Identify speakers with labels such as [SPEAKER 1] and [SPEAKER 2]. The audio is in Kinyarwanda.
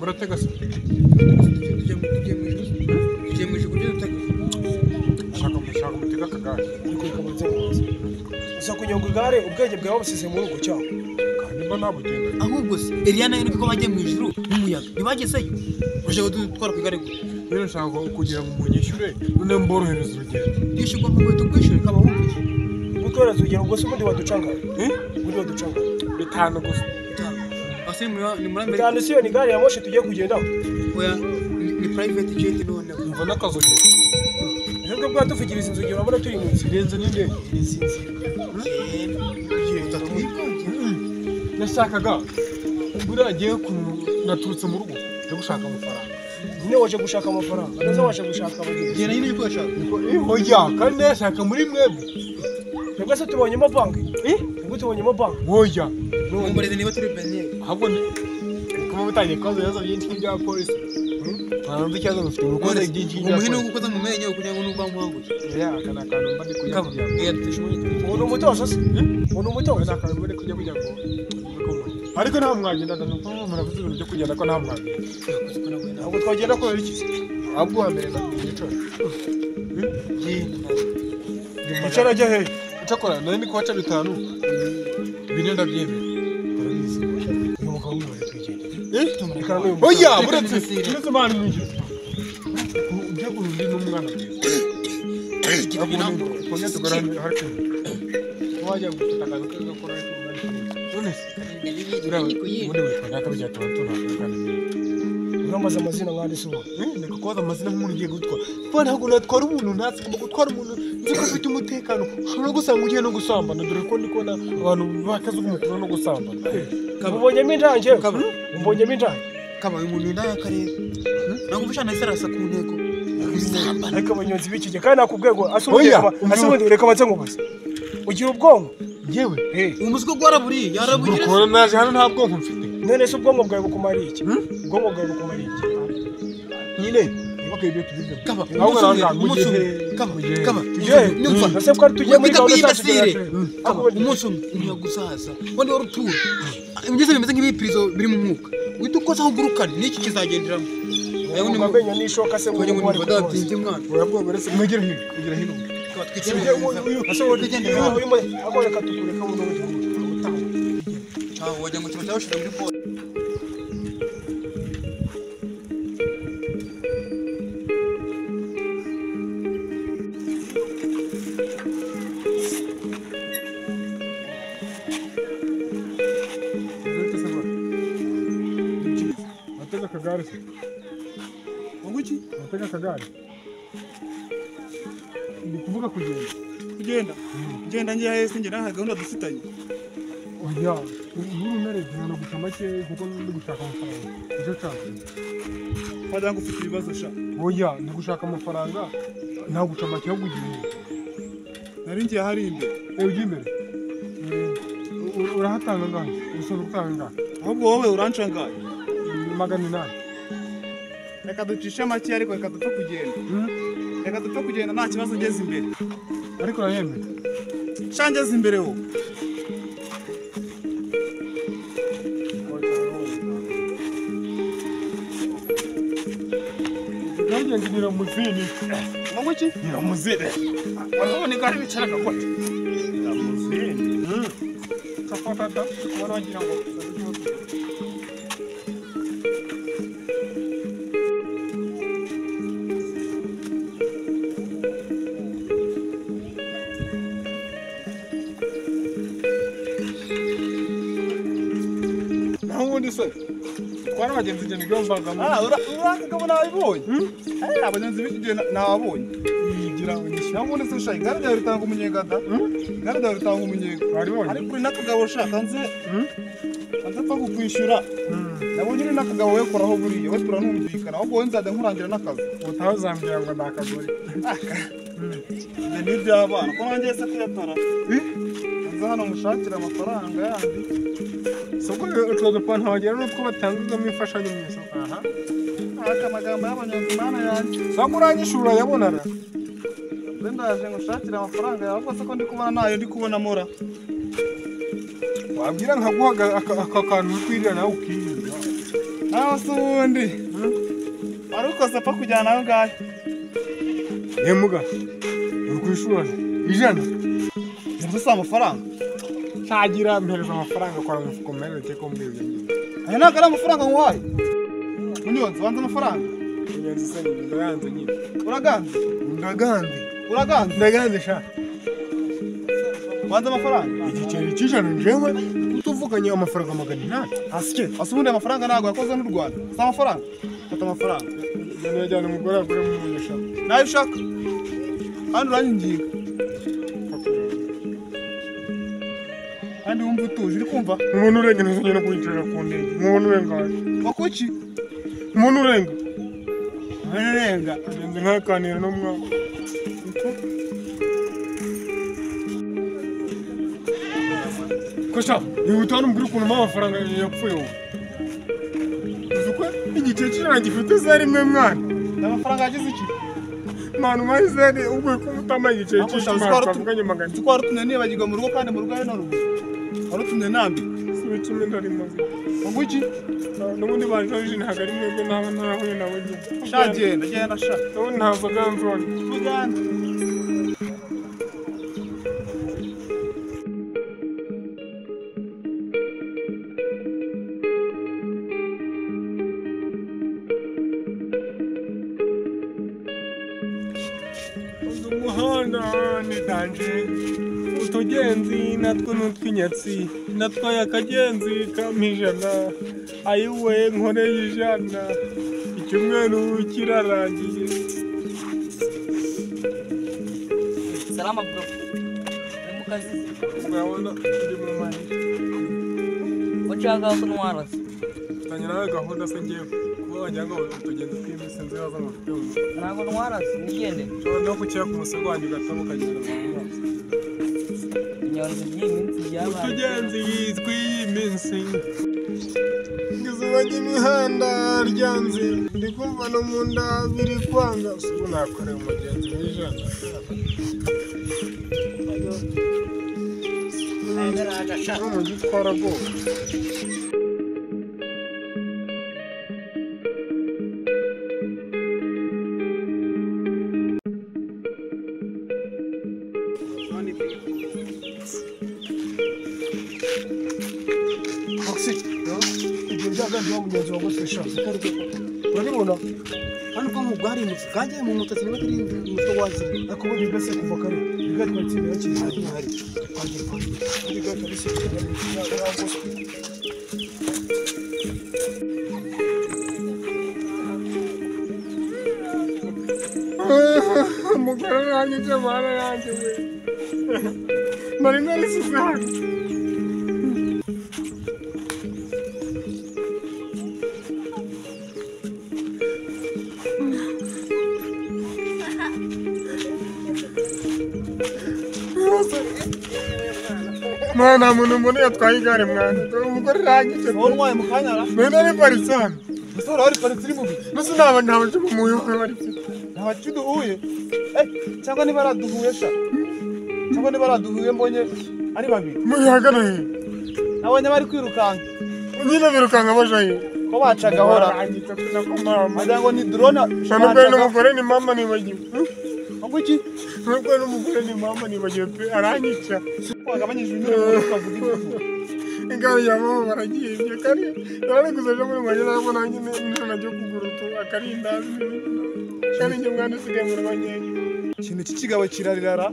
[SPEAKER 1] uratega se
[SPEAKER 2] tujye mu ijuru dutega
[SPEAKER 1] shaka mutega akagare
[SPEAKER 3] ariko bikabanze kubaza uza kunyonga igare ubwenge bwawe busize mu rugo cyaho
[SPEAKER 1] kandi mba nabugenda
[SPEAKER 2] ahubwo se Eliana yari ko bagiye mu ijuru n'umuyaga ntibagezeyo baje gutwara ku igare
[SPEAKER 1] rero nshaka kugira ngo munyishyure none mborohereza urugendo
[SPEAKER 2] yishyurwa mu rwego rwishyure kaba wumvise
[SPEAKER 3] gutwara urugero ubwo se ubundi waducanga ubundi waducanga
[SPEAKER 1] 5 gusa
[SPEAKER 2] ase ni muri Amerika
[SPEAKER 3] cyane siyo ni gare ya moshi tugiye kugendaho
[SPEAKER 2] oya ni private jet none
[SPEAKER 1] umva n'akazogero
[SPEAKER 3] nubwo bwaduvugiriza inzogera urabona turi mu nzira
[SPEAKER 1] birenze n'indege nashakaga buriya agiye naturutse mu rugo yo gushaka amafaranga
[SPEAKER 3] nyine waje gushaka amafaranga nazo waje gushaka abagenzi
[SPEAKER 2] gera nyine yuko yashaka
[SPEAKER 1] oya kandi nashaka muri mwebwe
[SPEAKER 3] twebwe se tubonyemo banki twebwe tubonyemo banki
[SPEAKER 1] oya
[SPEAKER 2] mumureze niba turi benye
[SPEAKER 1] ahubwo kuba mutangiye kubaza ibibazo byinshi nk'ibya polisi ntabwo ikibazo mufite urukoze byinshi
[SPEAKER 2] umuhino wo gukoza mu menyo kugira ngo n'ubwa muhanguye
[SPEAKER 1] aka ni akantu mba ndi kujya kugira ngo
[SPEAKER 3] ubu ni umutozo se ubu ni umutozo
[SPEAKER 1] ni akantu mba ndi kujya kugira ngo ariko nta mwagenda nuko muravuze ibintu byo kugenda ko nta mwagenda
[SPEAKER 3] ntabwo twagenda kubera iki
[SPEAKER 1] ahubwo wa mbere ndagiye
[SPEAKER 3] icara ajya hehe
[SPEAKER 1] icyakora nari ndi kubaca 5 bine ndabyemera
[SPEAKER 3] barabizi uyu mugabo w'umubare twigendera
[SPEAKER 1] oya buretse uretse mani mwinjira ujya kurundi n'umwana kongera tugarane harike wajya gufata akantu keza gakora none ubundi witwa data bijya tuba
[SPEAKER 3] uramaze amazina nk'andi se ubu
[SPEAKER 1] ndeka kubaza amazina nk'umuntu ugiye gutwara kuko ntabwo natwara umuntu ntatse ngomba gutwara umuntu nzi ko ufite umutekano ushobora gusanga ugiye no gusambana dore ko ndi kubona abantu bakaze umukuru no gusambana
[SPEAKER 3] ubonyemo injange ubonyemo injange
[SPEAKER 2] kaba uyu muntu ndaya karere ntabwo bishana isarasa ku ntego gusambana
[SPEAKER 3] ariko abanyonzi b'ikige kandi nakubwiye ngo asubundi reka banze nkubaze ugira ubwonko
[SPEAKER 1] yewe
[SPEAKER 2] umusiko gwaraburiye yarabugira
[SPEAKER 1] ukora naje hano nta bwonko mfite
[SPEAKER 3] none se ubwonko bwawe bukumariye iki ubwonko bwawe bukumariye iki
[SPEAKER 1] nyine bakwiye ibyo tubize
[SPEAKER 2] kaba
[SPEAKER 3] kaba nyumva nase ko tugiye muri gahunda
[SPEAKER 2] y'ibasire umunsi umwe gusaza wandi wari utura ibigeze bimeze nk'ibipirizo biri mu mwuka wita ukoza aho gurukana n'iki kizagenderamo
[SPEAKER 3] yewe ni mamenyo n'ishoka se
[SPEAKER 2] ngo ngo badatinze umwana
[SPEAKER 1] urabwo barese mwegera hino
[SPEAKER 3] agoreka tukureka buno
[SPEAKER 2] ciao wajya mu kibazo cyashira muri pole
[SPEAKER 1] atega kagare se
[SPEAKER 3] nguki
[SPEAKER 1] atega kagare ndi kuvuga
[SPEAKER 3] kugenda ngiye hese ngera ha gahunda dufitanye
[SPEAKER 1] oya uru narebye no guca make kuko ndi gushaka amafaranga icyo cyane
[SPEAKER 3] wagira ngo ufite ibibazo sha
[SPEAKER 1] oya ndi gushaka amafaranga nta guca make yo kugira
[SPEAKER 3] nari ngiye hari imbere
[SPEAKER 1] ujya imbere urahatanga ngaho usoro utanga ngaho
[SPEAKER 3] ahubwo wowe urancangaye
[SPEAKER 1] 800
[SPEAKER 3] reka ducishe make ariko reka dupfa kugenda nta kibazo ngeze imbere
[SPEAKER 1] ariko urayemera
[SPEAKER 3] sha ngeze imbere wowe
[SPEAKER 1] nanjye ngira muzini
[SPEAKER 3] ngo iki
[SPEAKER 1] ngira muzini
[SPEAKER 3] urabona igare bicaraga gute
[SPEAKER 1] muzini kafata da kubona ngira ngo ubundi se twari abagenzi igenda igombagamo
[SPEAKER 3] urakagabo nabibonye abagenzi b'ikige nababonye yigira unyishyura ubundi se shayi igare ryawe ritanga umunyegada igare ryawe ritanga umunyega ariko uri n'akagabo ushaka nze apfa kukwishyura nabonye uri n'akagabo we koraho buriya we turanumvikana ahubwo we nzajya nkurangira n'akazi
[SPEAKER 1] utazambwira ngo ndakagore
[SPEAKER 3] ibyo ni iby'abana ko nanjye se kuyatara nza hano mushakira amafaranga yandi
[SPEAKER 1] soko utwo dupanta wagira n'utwo batangagamo imfashanyo mu isoko
[SPEAKER 3] aka magambo y'abanyonzi mana yanjye
[SPEAKER 1] soko uranyishura yabonana
[SPEAKER 3] ndaje ngo ushakire amafaranga yawe rwose ko ndi kubona nayo ndi kubona mora
[SPEAKER 1] wabwira nkaguha aka kantu kwirira nawe ukirira
[SPEAKER 3] nawe se ubundi wari ukoze apfa kujyana aho ngaho
[SPEAKER 1] Muga uri ku ishuri ijana
[SPEAKER 3] yari si amafaranga
[SPEAKER 1] ntagira mpereza amafaranga kwa mufuko mpereze ko mbibye
[SPEAKER 3] aya ntabwo ari amafaranga nguhaye munyonzi wanze amafaranga
[SPEAKER 1] munyonzi se ndaganze nyine
[SPEAKER 3] uraganze
[SPEAKER 1] ndaganze sha
[SPEAKER 3] wanze amafaranga
[SPEAKER 1] igiceri cy'ijana njyewe utuvuganye amafaranga 800
[SPEAKER 3] asike ubundi amafaranga ntabwo yakoze n'u Rwanda si amafaranga fata amafaranga
[SPEAKER 1] yajyana umugore agure mu munyesha
[SPEAKER 3] nawe ushaka kandi uranginga kandi wumva utuje uri kumva
[SPEAKER 1] umuntu urenga ntuzongera no kwicara ku ndege umuntu urenga
[SPEAKER 3] wakuki
[SPEAKER 1] umuntu urenga
[SPEAKER 3] agenze
[SPEAKER 1] nk'akanira n'umwana Kosha, niba utanu mbwira ukuntu amafaranga yapfuye wowe uzi ko igiceri cy'ijana gifite zari imwe mwana
[SPEAKER 3] amafaranga yagize iki
[SPEAKER 1] mwana umari zari ubwo ko utama igiceri cy'ijana twavuganye magana
[SPEAKER 3] ko warutumye nibagirwa mu rugo kandi mu rugo ari na rugo warutumye nambi
[SPEAKER 1] si bicumi ndari maze
[SPEAKER 3] ngo iki
[SPEAKER 1] n'ubundi banjojije ntabwo ari mwebwe nawe narahuye nawe nyine
[SPEAKER 3] sha genda sha
[SPEAKER 1] n'ubundi ntabwo ganzone
[SPEAKER 3] tujyane
[SPEAKER 1] umuhanda ni danje utugenzi natwo n'utw'inyatsi natwaye akagenzi kampijana ayiwe nkoreye ijana icyumweru kirarangiye
[SPEAKER 4] Salama bro. Ni mukazi.
[SPEAKER 1] urabona uri mu mahirwe
[SPEAKER 4] Ushaka kunwara.
[SPEAKER 1] tanya nawe gahunda se ngewe kuba wagira ngo utugenzi tw'iminsi nziza mufite ubu
[SPEAKER 4] Ntabwo ntwara nigende.
[SPEAKER 1] ushobora no gukira ku musego wanjye ugatamo ukagenda mu maso
[SPEAKER 4] Inyoni y'iminsi yaba.
[SPEAKER 1] utugenzi yitwa iyi minsi izuba ry'imihanda ryanze ndi kumva no mu nda biri kwanga ubu nakorera umugenzi w'ijana no mu gitwara rwose ibyo byaganje wa mugenzi wawe gufasha urabibona
[SPEAKER 2] hano ko mugari musi kaje mu mutasi niba kiri muto wazi
[SPEAKER 1] ariko ubundi mbese kuva kare bigari batsinda hakiri hari hari bigari kabisa umugore wanjye jamana yanjye we nari narisize hano mwana muntu mbona yatwaye igare mwana umugore rangice
[SPEAKER 3] wowe urwaye mu kanyara
[SPEAKER 1] none ari paritse hano
[SPEAKER 3] musore wari paritse iri mubi
[SPEAKER 1] mbese ntabaje kumuyobe paritse
[SPEAKER 3] ntabaci duhuye cyangwa niba araduhuye sha cyangwa niba araduhuye mbonye ari babiri
[SPEAKER 1] muyagana he
[SPEAKER 3] nabonye bari kwirukanka
[SPEAKER 1] nyine birukanka baja he
[SPEAKER 3] ko bacagahora
[SPEAKER 1] rangice kuja ko mama
[SPEAKER 3] wagira ngo ni drone
[SPEAKER 1] n'umugore n'umugore ni mama nibagiwe
[SPEAKER 3] ngo iki
[SPEAKER 1] n'umugore n'umugore ni mama nibagiwe pe aranyica
[SPEAKER 3] wagabanyije ibintu ukavuga ibyo
[SPEAKER 1] igare ya mama baragiyibye kari yarariguze ejo muri mwanya ntabwo nanjye nijoro nagiye kugura akarindazi kandi njye mwana usigaye mu rwanyenya
[SPEAKER 3] ikintu cy'ikigabo kirarirara